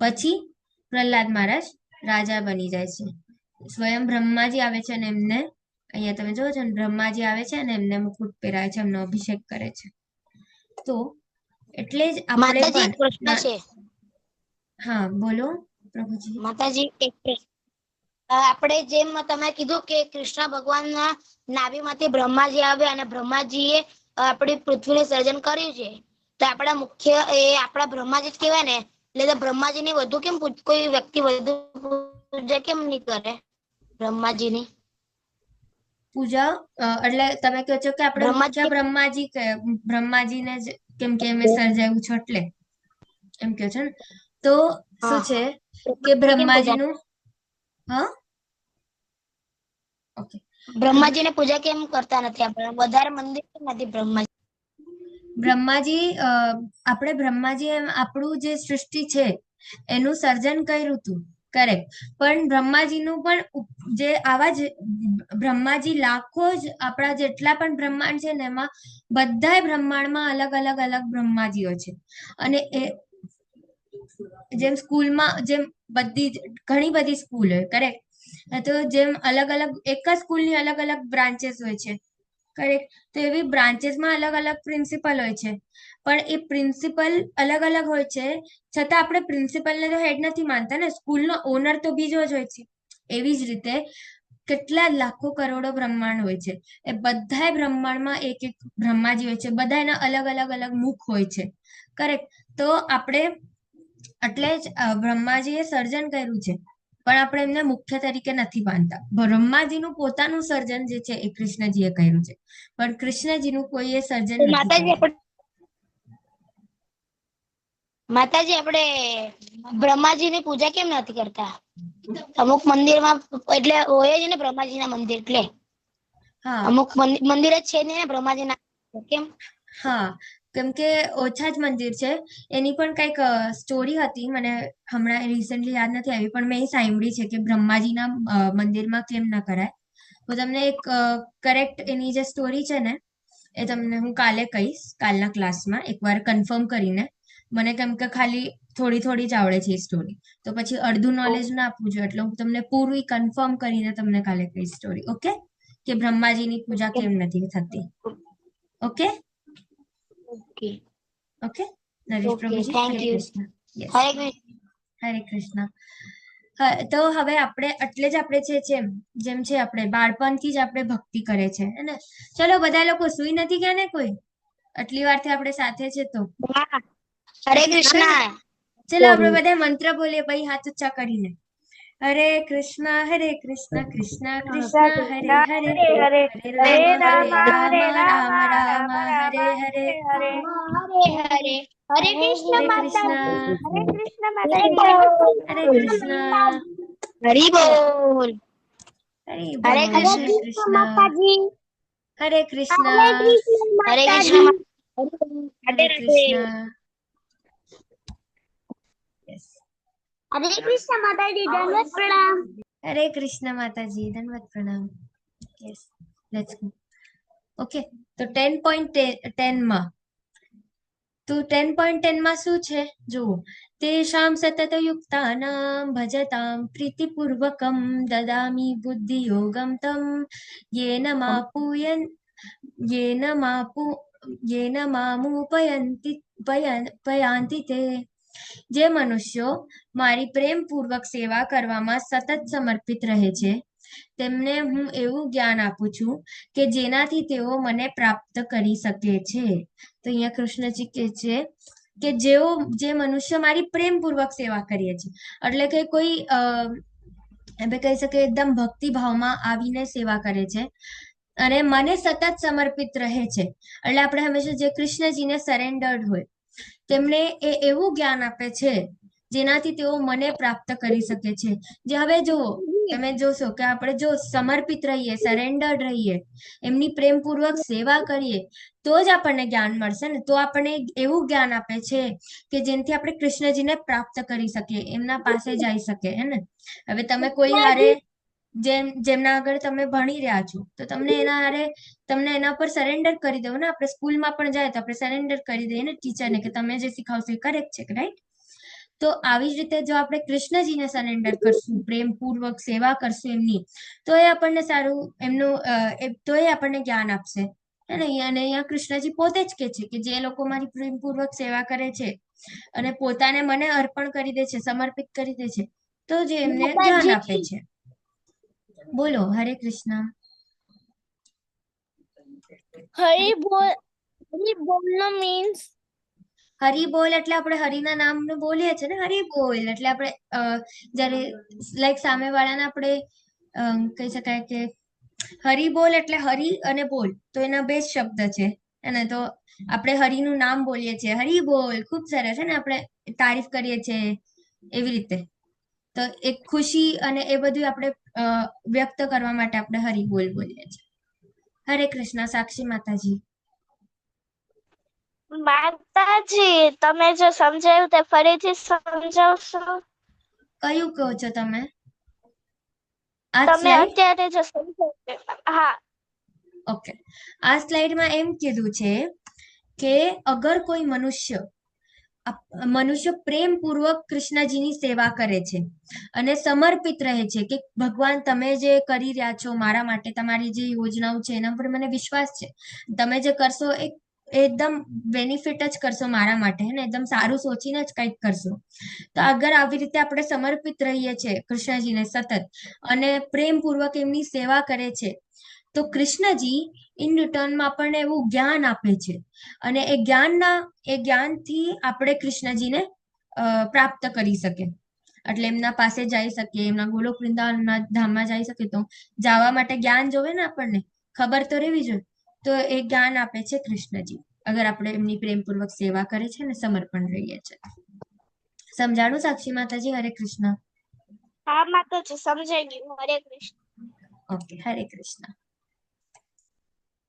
પછી પ્રહલાદ મહારાજ રાજા બની જાય છે. સ્વયં બ્રહ્માજી આવે છે અને એમને, અહીંયા તમે જોવો છો ને, બ્રહ્માજી આવે છે અને એમને મુકુટ પહેરાવે છે, એમનો અભિષેક કરે છે. તો એટલે જ આપણે માતાજી એક પ્રશ્ન પણ, છે. હા બોલો પ્રભુજી. માતાજી એક પ્રશ્ન, આપણે જેમ તમે કીધું કે કૃષ્ણ ભગવાનના નાભીમાંથી બ્રહ્માજી આવે અને બ્રહ્માજીએ આપણી પૃથ્વીનું સર્જન કર્યું છે, તો આપણા મુખ્ય એ આપણા બ્રહ્માજી જ કહેવાય ને? એટલે બ્રહ્માજીની વધુ કેમ કોઈ વ્યક્તિ વધુ પૂજા કેમ નહીં કરે બ્રહ્માજીની પૂજા? એટલે તમે કહો છો કે આપણે મુખ્ય બ્રહ્માજીને જ કેમ કે મેં સર્જાયું છે એટલે એમ કહો છો ને. તો શું છે કે બ્રહ્માજીનું હા ઓકે બ્રહ્માજીને પૂજા કેમ કરતા નથી આપણે? વધારે મંદિર કેમ નથી બ્રહ્માજી? બ્રહ્માજી આપણે બ્રહ્માજી એમ આપણું જે સૃષ્ટિ છે એનું સર્જન કર્યું હતું કરેક્ટ, પણ બ્રહ્માજીનું પણ જે આવા જ બ્રહ્માજી લાખો જ આપણા જેટલા પણ બ્રહ્માંડ છે ને એમાં બધાય બ્રહ્માંડમાં અલગ અલગ અલગ બ્રહ્માજીઓ છે. અને એ જેમ સ્કૂલમાં જેમ ઘણી બધી સ્કૂલ હોય કરેક્ટ, તો જેમ અલગ અલગ એક જ સ્કૂલની અલગ અલગ બ્રાન્ચેસ હોય છે કરેક્ટ, તો એવી બ્રાન્ચેસમાં અલગ અલગ પ્રિન્સિપલ હોય છે. પણ એ પ્રિન્સિપલ અલગ અલગ હોય છે છતાં આપણે પ્રિન્સિપલને તો હેડ નથી માનતા ને, સ્કૂલનો ઓનર તો બીજો જ હોય છે. એવી જ રીતે કેટલા લાખો કરોડો બ્રહ્માંડ હોય છે, એ બધાય બ્રહ્માંડમાં એક એક બ્રહ્માજી હોય છે, બધાના અલગ અલગ અલગ મુખ હોય છે કરેક્ટ. તો આપણે એટલે જ બ્રહ્માજીએ સર્જન કર્યું છે, પણ આપણે એમને મુખ્ય તરીકે નથી માનતા. બ્રહ્માજીનું પોતાનું સર્જન જે છે એ કૃષ્ણજીએ કર્યું છે, પણ કૃષ્ણજીનું કોઈએ સર્જન તો નથી કર્યું. માતાજી આપણે બ્રહ્માજીની પૂજા કેમ નથી કરતા? અમુક મંદિરમાં એટલે હોય જ ને બ્રહ્માજીના મંદિર, એટલે હા અમુક મંદિર જ છે ને બ્રહ્માજીના, કેમ? હા કેમ કે ઓછા જ મંદિર છે. એની પણ કંઈક સ્ટોરી હતી, મને હમણાં રિસેન્ટલી યાદ નથી આવી, પણ મેં એ સાંભળી છે કે બ્રહ્માજીના મંદિરમાં કેમ ના કરાય. હું તમને એક કરેક્ટ એની જે સ્ટોરી છે ને એ તમને હું કાલે કહીશ, કાલના ક્લાસમાં એકવાર કન્ફર્મ કરીને. મને કેમ કે ખાલી થોડી થોડી જ આવડે છે એ સ્ટોરી, તો પછી અડધું નોલેજ ના આપવું જોઈએ, એટલે હું તમને પૂરી કન્ફર્મ કરીને તમને કાલે કહીશ સ્ટોરી. ઓકે, કે બ્રહ્માજીની પૂજા કેમ નથી થતી. Okay okay okay Naresh okay, પ્રભુજી, thank Hare you. Krishna. Yes, હરે કૃષ્ણ. હરે કૃષ્ણ. તો હવે આપણે એટલે જ આપણે જેમ છે આપણે બાળપણથી જ આપણે ભક્તિ કરે છે ને. ચલો બધા લોકો સુઈ નથી ગયા ને કોઈ? આટલી વારથી આપણે સાથે છે તો હા, હરે નથી સુતા ને? કૃષ્ણ. ચલો આપણે બધા મંત્ર બોલીએ ભાઈ, હાથ ઊંચા કરીને. હરે કૃષ્ણ કૃષ્ણ કૃષ્ણ હરે હરે, હરે રામ રામ રામ હરે હરે. હરે હરે. હરે કૃષ્ણ હરે માતાજી. કૃષ્ણ હરે કૃષ્ણ હરે માતાજી. હરે બોલ. કૃષ્ણ હરી બોલ. હરે હરે બોલ. કૃષ્ણ. હરે કૃષ્ણ હરે કૃષ્ણ હરે કૃષ્ણ. હરે રાધે રાધે. કૃષ્ણ. યસ, હરે કૃષ્ણ માતાજી, દંડવત પ્રણામ. હરે કૃષ્ણ માતાજી, દંડવત પ્રણામ. Yes, let's go. ઓકે, તો 10.10 માં તો 10.10 માં શું છે જુઓ. તેષાં સતત યુક્તાનાં ભજતાં પ્રીતિપૂર્વકં દદામિ બુદ્ધિયોગં તં યેન માપુયન યેન માપુ યેન મામુપયંતિ પયાંતિ તે. જે મનુષ્યો મારી પ્રેમપૂર્વક સેવા કરવામાં સતત સમર્પિત રહે છે તેમને હું એવું જ્ઞાન આપું છું કે જેનાથી તેઓ મને પ્રાપ્ત કરી શકે છે. તો અહીંયા કૃષ્ણજી કહે છે કે જે મનુષ્ય મારી પ્રેમપૂર્વક સેવા કરીએ છે, એટલે કે કોઈ આપણે કહી શકીએ એકદમ ભક્તિ ભાવમાં આવીને સેવા કરે છે અને મને સતત સમર્પિત રહે છે, એટલે આપણે હંમેશા જે કૃષ્ણજીને સરેન્ડર્ડ હોય તેમને એ એવું જ્ઞાન આપે છે જેનાથી તેઓ મને પ્રાપ્ત કરી શકે છે. જે હવે જુઓ તમે જોશો કે આપણે જો સમર્પિત રહીએ, સરેન્ડર્ડ રહીએ, એમની પ્રેમપૂર્વક સેવા કરીએ તો જ આપણને જ્ઞાન મળશે ને. તો આપણને એવું જ્ઞાન આપે છે કે જેનાથી આપણે કૃષ્ણજીને પ્રાપ્ત કરી શકીએ, એમના પાસે જઈ શકીએ, હે ને. હવે તમે કોઈ હારે જેમના આગળ તમે ભણી રહ્યા છો તો તમને એના પર સરેન્ડર કરી દો ને. આપણે સ્કૂલમાં પણ જાય તો આપણે સરેન્ડર કરી દઈએ ને ટીચરને કે તમે જે શીખાવશો એ કરેક્ટ છે, રાઈટ? તો આવી જ રીતે જો આપણે કૃષ્ણજીને સરેન્ડર કરશું, પ્રેમપૂર્વક સેવા કરશું એમની, તો એ આપણને સારું તો એ આપણને જ્ઞાન આપશે. અને અહીંયા કૃષ્ણજી પોતે જ કે છે કે જે લોકો મારી પ્રેમપૂર્વક સેવા કરે છે અને પોતાને મને અર્પણ કરી દે છે, સમર્પિત કરી દે છે, તો જે એમને જ્ઞાન આપે છે. બોલો હરે કૃષ્ણ. હરી બોલ નો મીન્સ હરિ બોલ એટલે આપણે હરિના નામનું બોલીએ છીએ ને, હરિ બોલ એટલે આપણે જ્યારે લાઈક સામેવાળાને આપણે કહી શકાય કે હરિ બોલ એટલે હરિ અને બોલ, તો એના બે જ શબ્દ છે. અને તો આપણે હરિનું નામ બોલીએ છીએ, હરિ બોલ, ખૂબ સરસ છે ને, આપણે તારીફ કરીએ છીએ એવી રીતે. તો એક ખુશી અને એ બધું આપણે વ્યક્ત કરવા માટે આપણે હરિ બોલ બોલીએ છીએ. હરે કૃષ્ણ. સાક્ષી માતાજી. માતાજી, તમે જે સમજાવ્યું તે ફરીથી સમજાવશો? કયું કહો છો તમે? આ તમે સ્લાઇડ? અત્યારે જે સમજાવ્યું, હા. ઓકે. આ સ્લાઇડમાં એમ કીધું છે કે અગર કોઈ મનુષ્ય પ્રેમપૂર્વક કૃષ્ણજીની સેવા કરે છે અને સમર્પિત રહે છે કે ભગવાન તમે જે કરી રહ્યા છો મારા માટે, તમારી જે યોજનાઓ છે એના પર મને વિશ્વાસ છે, તમે જે કરશો એ એકદમ બેનિફિટ જ કરશો મારા માટે, હે ને, એકદમ સારું સોચીને જ કંઈક કરશો. તો અગર આવી રીતે આપણે સમર્પિત રહીએ છીએ કૃષ્ણજીને સતત અને પ્રેમપૂર્વક એમની સેવા કરે છે, તો કૃષ્ણજી ઇન રિટર્નમાં આપણને એવું જ્ઞાન આપે છે અને એ જ્ઞાનથી આપણે કૃષ્ણજીને પ્રાપ્ત કરી શકે, એટલે એમના પાસે જઈ શકીએ, એમના ગોલોક વૃંદાવનના ધામમાં જઈ શકે. તો જવા માટે જ્ઞાન જોવે ને, આપણને ખબર તો રહેવી જોઈએ. તો એ જ્ઞાન આપે છે કૃષ્ણજી, અગર આપણે એમની પ્રેમપૂર્વક સેવા કરે છે ને સમર્પણ રહીએ છે. સમજાણું સાક્ષી માતાજી? હરે કૃષ્ણ. હા માતાજી, સમજાઈ ગયું. હરે કૃષ્ણ. ઓકે, હરે કૃષ્ણ.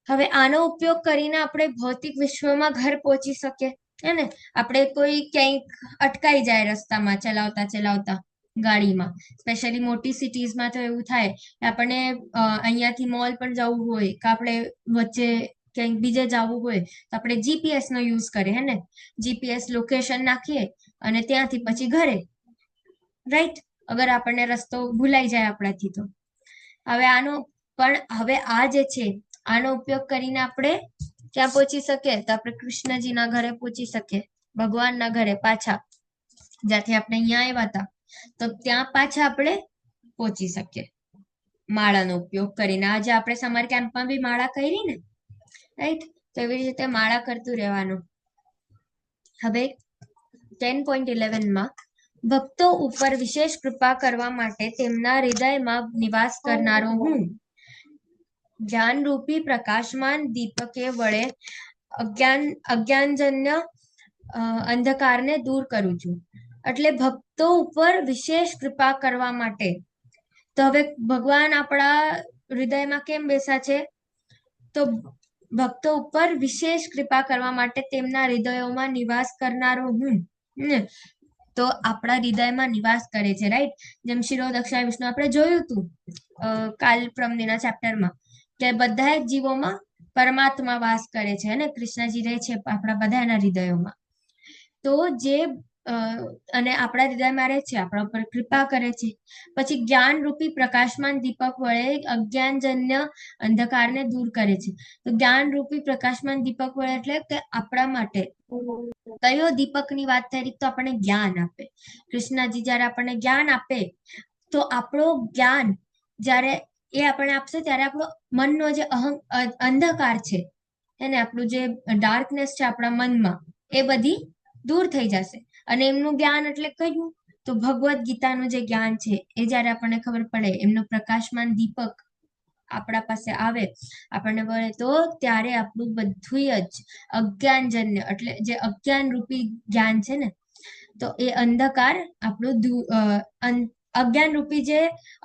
હવે આનો ઉપયોગ કરીને આપણે ભૌતિક વિશ્વમાં ઘર પહોંચી શકીએ, હે ને. આપણે કોઈ ક્યાંક અટકાઈ જાય રસ્તામાં ચલાવતા ચલાવતા ગાડીમાં, સ્પેશિયલી મોટી સિટીઝમાં તો એવું થાય કે આપણને અહીંયાથી મોલ પણ જવું હોય કે આપણે વચ્ચે ક્યાંક બીજે જવું હોય તો આપણે જીપીએસ નો યુઝ કરીએ, હે ને. જીપીએસ લોકેશન નાખીએ અને ત્યાંથી પછી ઘરે, રાઈટ, અગર આપણને રસ્તો ભૂલાઈ જાય આપણાથી તો. હવે આ જે છે આનો ઉપયોગ કરીને આપણે ક્યાં પહોંચી શકીએ? તો આપણે કૃષ્ણજીના ઘરે પહોંચી શકીએ, ભગવાનના ઘરે પાછા, જ્યાંથી આપણે અહીંયા આવ્યા હતા તો ત્યાં પાછા આપણે પહોંચી શકીએ માળાનો ઉપયોગ કરીને. આજે આપણે સમર કેમ્પમાં બી માળા કરી ને, રાઈટ? તો એવી રીતે માળા કરતું રહેવાનું. હવે 10.11 ભક્તો ઉપર વિશેષ કૃપા કરવા માટે તેમના હૃદયમાં નિવાસ કરનારો હું જ્ઞાનરૂપી પ્રકાશમાન દીપકે વડે અજ્ઞાનજન્ય અંધકારને દૂર કરું છું. એટલે ભક્તો ઉપર વિશેષ કૃપા કરવા માટે. તો હવે ભગવાન આપણા હૃદયમાં કેમ બેસા છે? તો ભક્તો ઉપર વિશેષ કૃપા કરવા માટે તેમના હૃદયોમાં નિવાસ કરનારો હું, તો આપણા હૃદયમાં નિવાસ કરે છે, રાઈટ? જેમ શિરો દક્ષિણા વિષ્ણુ આપણે જોયું હતું કાલ પ્રમદિના ચેપ્ટરમાં કે બધા જ જીવોમાં પરમાત્મા વાસ કરે છે અને કૃષ્ણજી રહે છે આપણા બધાના હૃદયોમાં. તો જે અને આપણા હૃદયમાં રહે છે, આપણા ઉપર કૃપા કરે છે. પછી જ્ઞાન રૂપી પ્રકાશમાન દીપક વડે અજ્ઞાનજન્ય અંધકારને દૂર કરે છે. તો જ્ઞાન રૂપી પ્રકાશમાન દીપક વડે એટલે કે આપણા માટે કયો દીપકની વાત થઈ રહી? તો આપણને જ્ઞાન આપે. કૃષ્ણજી જયારે આપણને જ્ઞાન આપે તો આપણો જ્ઞાન જ્યારે એ આપણને આપશે ત્યારે આપણો મનનો જે અંધકાર છે એને આપણું જે ડાર્કનેસ છે આપણા મનમાં એ બધી દૂર થઈ જશે. અને એમનું જ્ઞાન એટલે કયું? તો ભગવદ્ ગીતાનું જે જ્ઞાન છે એ જયારે આપણને ખબર પડે, એમનો પ્રકાશમાન દીપક આપણા પાસે આવે, આપણને મળે, તો ત્યારે આપણું બધું જ અજ્ઞાનજન્ય એટલે જે અજ્ઞાન રૂપી જ્ઞાન છે ને, તો એ અંધકાર આપણું અજ્ઞાન રૂપી જે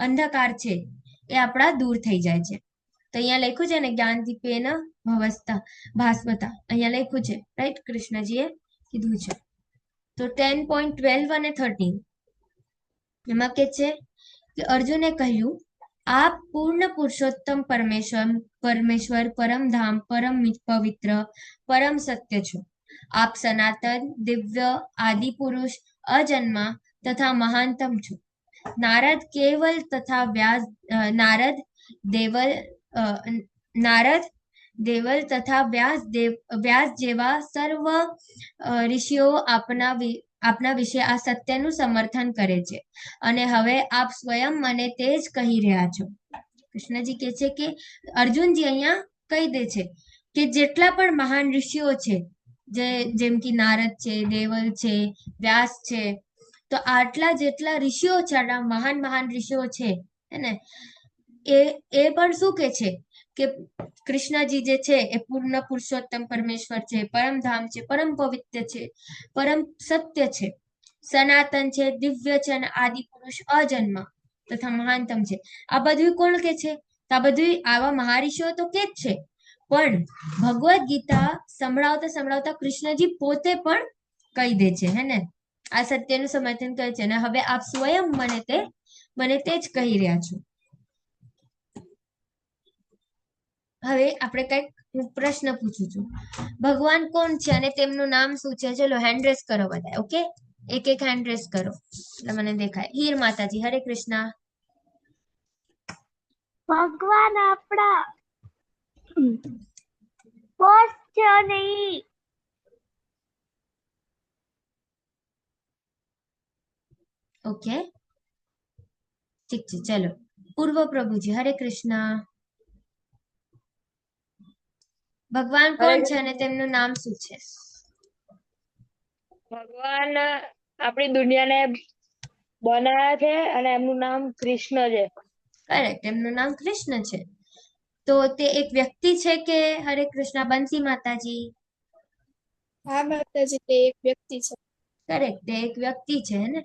અંધકાર છે એ આપણા દૂર થઈ જાય છે. તો અહીંયા લખ્યું છે ને, જ્ઞાન દીપેન ભવસ્તા ભાસ્વતા, અહીંયા લખ્યું છે, રાઈટ? કૃષ્ણજીએ કીધું છે. તો 10.12 અને 13 એમાં કે છે કે અર્જુને કહ્યું, આપ પૂર્ણ પુરુષોત્તમ પરમેશ્વર પરમ ધામ, પરમ પવિત્ર, પરમ સત્ય છો. આપ સનાતન, દિવ્ય, આદિ પુરુષ, અજન્મા તથા મહાનતમ છો. નારદ દેવલ તથા વ્યાસ જેવા સર્વ ઋષિઓ આપના વિશે આ સત્યનું સમર્થન કરે છે અને હવે આપ સ્વયં મને તે જ કહી રહ્યા છો. કૃષ્ણજી કહે છે કે અર્જુનજી અહીંયા કહી દે છે કે જેટલા પણ મહાન ઋષિઓ છે, જેમ કે નારદ છે, દેવલ છે, વ્યાસ છે, તો આટલા જેટલા ઋષિઓ છે, આટલા મહાન ઋષિઓ છે, હે ને, એ પણ શું કે છે કે કૃષ્ણજી જે છે એ પૂર્ણ પુરુષોત્તમ પરમેશ્વર છે, પરમધામ છે, પરમ પવિત્ર છે, પરમ સત્ય છે, સનાતન છે, દિવ્ય છે અને આદિ પુરુષ અજન્મ તથા મહાનતમ છે. આ બધું કોણ કે છે? તો આ બધું આવા મહારિષિઓ તો કે જ છે, પણ ભગવદ્ ગીતા સંભળાવતા સંભળાવતા કૃષ્ણજી પોતે પણ કહી દે છે, હે ને? આ સત્યનું સમર્થન કરે છે અને હવે આપ સ્વયં મને તે જ કહી રહ્યા છો. હવે આપણે કઈક પ્રશ્ન પૂછું છું. ભગવાન કોણ છે અને તેમનું નામ શું છે? ચલો હેન્ડ રેસ કરો બધા. ઓકે, એક એક હેન્ડ રેસ કરો એટલે મને દેખાય. હીર માતાજી, હરે કૃષ્ણ. ભગવાન આપણા બોસ છે નહીં. ઓકે, ઠીક છે. ચલો પૂર્વ પ્રભુજી, હરે કૃષ્ણ. ભગવાન કોણ છે અને તેમનું નામ શું છે? ભગવાન આપણી દુનિયાને બનાવ્યા છે અને એમનું નામ કૃષ્ણ છે. કરેક્ટ, એમનું નામ કૃષ્ણ છે. તો તે એક વ્યક્તિ છે કે? હરે કૃષ્ણ. બંસી માતાજી, હા માતાજી, તે એક વ્યક્તિ છે. કરેક્ટ, તે એક વ્યક્તિ છે ને.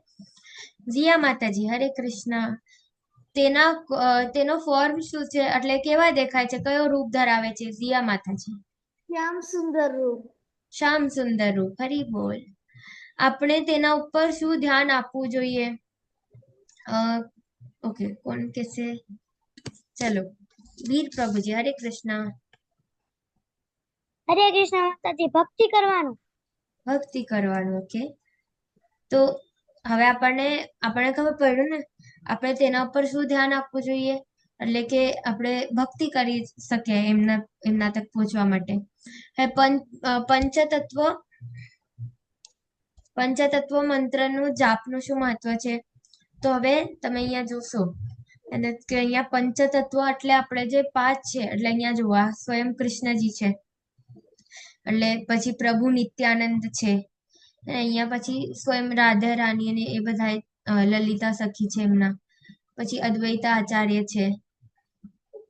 જીયા માતાજી, હરે કૃષ્ણ. તેનો ફોર્મ શું છે, એટલે કેવા દેખાય છે, કયો રૂપ ધરાવે છે જીયા માતાજી? શ્યામ સુંદર રૂપ. શ્યામ સુંદર રૂપ. હરી બોલ. આપણે તેના ઉપર શું ધ્યાન આપવું જોઈએ? ઓકે, કોણ કેસે? ચલો વીર પ્રભુજી, હરે કૃષ્ણ. હરે કૃષ્ણ માતાજી, ભક્તિ કરવાનું. ભક્તિ કરવાનું. ઓકે, તો હવે આપણને ખબર પડ્યું ને, આપણે તેના ઉપર શું ધ્યાન આપવું જોઈએ, એટલે કે આપણે ભક્તિ કરી શકીએ એમના તક પહોંચવા માટે. પંચતત્વ મંત્રનું જાપનું શું મહત્વ છે? તો હવે તમે અહીંયા જોશો અને કે અહીંયા પંચતત્વ એટલે આપણે જે 5 છે, એટલે અહીંયા જોવા સ્વયં કૃષ્ણજી છે, એટલે પછી પ્રભુ નિત્યાનંદ છે, અહીંયા પછી સ્વયં રાધા રાણી અને એ બધા લલિતા સખી છે એમના, પછી અદ્વૈતા આચાર્ય છે,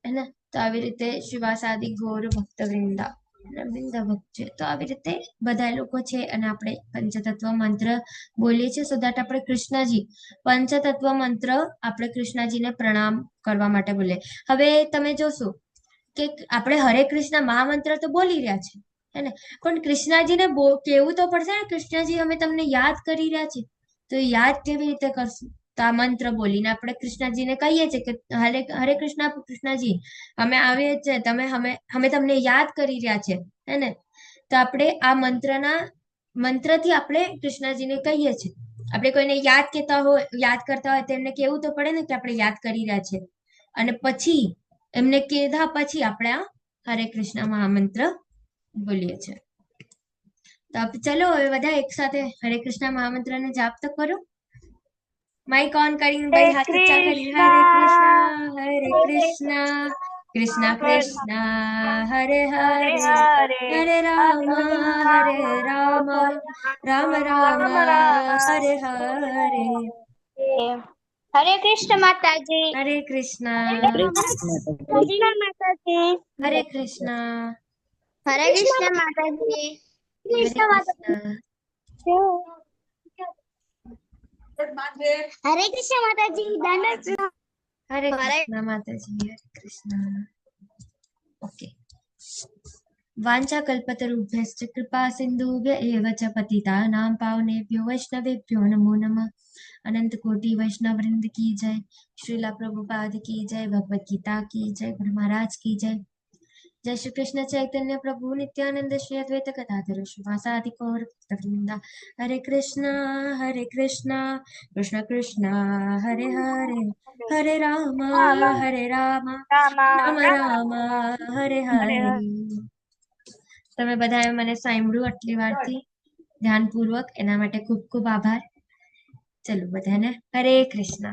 હેને? તો આવી રીતે શિવાસાદિ ગૌર ભક્તવૃંદા ભક્ત છે. તો આવી રીતે બધા લોકો છે અને આપણે પંચતત્વ મંત્ર બોલીએ છીએ, સો દેટ આપણે કૃષ્ણજી પંચતત્વ મંત્ર આપણે કૃષ્ણજીને પ્રણામ કરવા માટે બોલીએ. હવે તમે જોશો કે આપણે હરે કૃષ્ણ મહામંત્ર તો બોલી રહ્યા છે, હે ને? પણ કૃષ્ણજીને કેવું તો પડશે ને, કૃષ્ણજી અમે તમને યાદ કરી રહ્યા છીએ, તો એ યાદ કેવી રીતે કરશું? તો આ મંત્ર બોલીને આપણે કૃષ્ણજીને કહીએ છીએ કે હરે કૃષ્ણ કૃષ્ણજી, અમે આવીએ છીએ, અમે તમને યાદ કરી રહ્યા છે, હે ને? તો આપણે આ મંત્રથી આપણે કૃષ્ણજીને કહીએ છીએ. આપણે કોઈને યાદ કરતા હોય તો એમને કેવું તો પડે ને કે આપણે યાદ કરી રહ્યા છે, અને પછી એમને કીધા પછી આપણે આ હરે કૃષ્ણ મહામંત્ર બોલીએ છીએ. તો ચલો હવે બધા એક સાથે હરે કૃષ્ણ મહામંત્રને જાપ તો કરો. માઇક ઓન કરીને ભાઈ હાથ ઊંચા કરી. હરે કૃષ્ણ કૃષ્ણ કૃષ્ણ હરે હરે, હરે રામ રામ રામ હરે હરે. હરે કૃષ્ણ માતાજી. હરે કૃષ્ણ. કૃષ્ણ માતાજી. હરે કૃષ્ણ. હરે કૃષ્ણ માતાજી. હરે કૃષ્ણ. હરે કૃષ્ણ માતાજી. દંડ હરે કૃષ્ણ માતાજી. હરે કૃષ્ણ. ઓકે. વાંચા કલ્પતરુભ્યશ્ચ કૃપા સિંધુભ્ય એવ ચ પતિતાનાં પાવનેભ્યો વૈષ્ણવેભ્યો નમો નમઃ. अनंत कोटि वैष्णव वृंद की जय. श्रीला प्रभुपाद की जय. भगवत गीता की जय. गुरु महाराज की जय. जय श्री कृष्ण चैतन्य प्रभु नित्यानंद श्री अद्वैत गदाधर श्रीवासादि गौर भक्तवृंदा. हरे कृष्ण कृष्ण कृष्ण हरे हरे, हरे राम राम राम हरे हरे. તમે બધાએ મને સાંભળ્યું આટલી વારથી ધ્યાનપૂર્વક, એના માટે ખૂબ ખૂબ આભાર. ચલો બધાને હરે કૃષ્ણ.